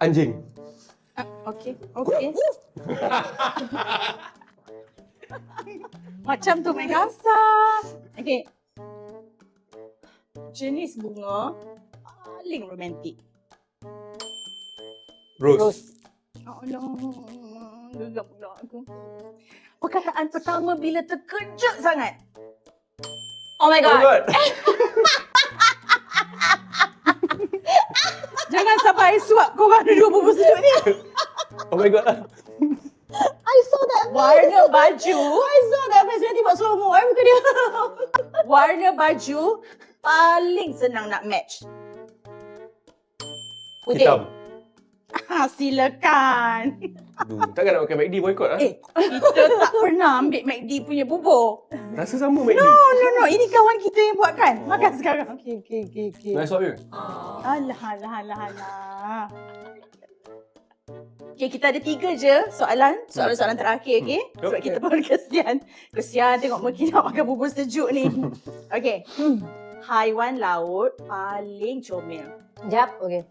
Anjing. Okey. Macam tu main kasar. Okey. Jenis bunga paling romantik. Rose. Oh no. Gegap pula aku. Perkataan pertama bila terkejut sangat. Oh my Oh my god. god. Jangan sampai I suap korang dua bubur sejuk ni. Oh my god. I saw that face. Warna baju. I saw that face. Nanti buat slow mo. Bukan dia. Warna baju paling senang nak match. Putih. Hitam. Silakan. Aduh, takkan nak makan McD boycott lah. Kita tak pernah ambil McD punya bubur. Rasa sama McD. No. Ini kawan kita yang buatkan. Makan sekarang. Okay. Nak swap je? Alah. Okay, kita ada 3 je soalan terakhir, okay? Sebab kita baru kesian tengok mungkin nak makan bubur sejuk ni. Okay. Haiwan laut paling comel. Jap, okay.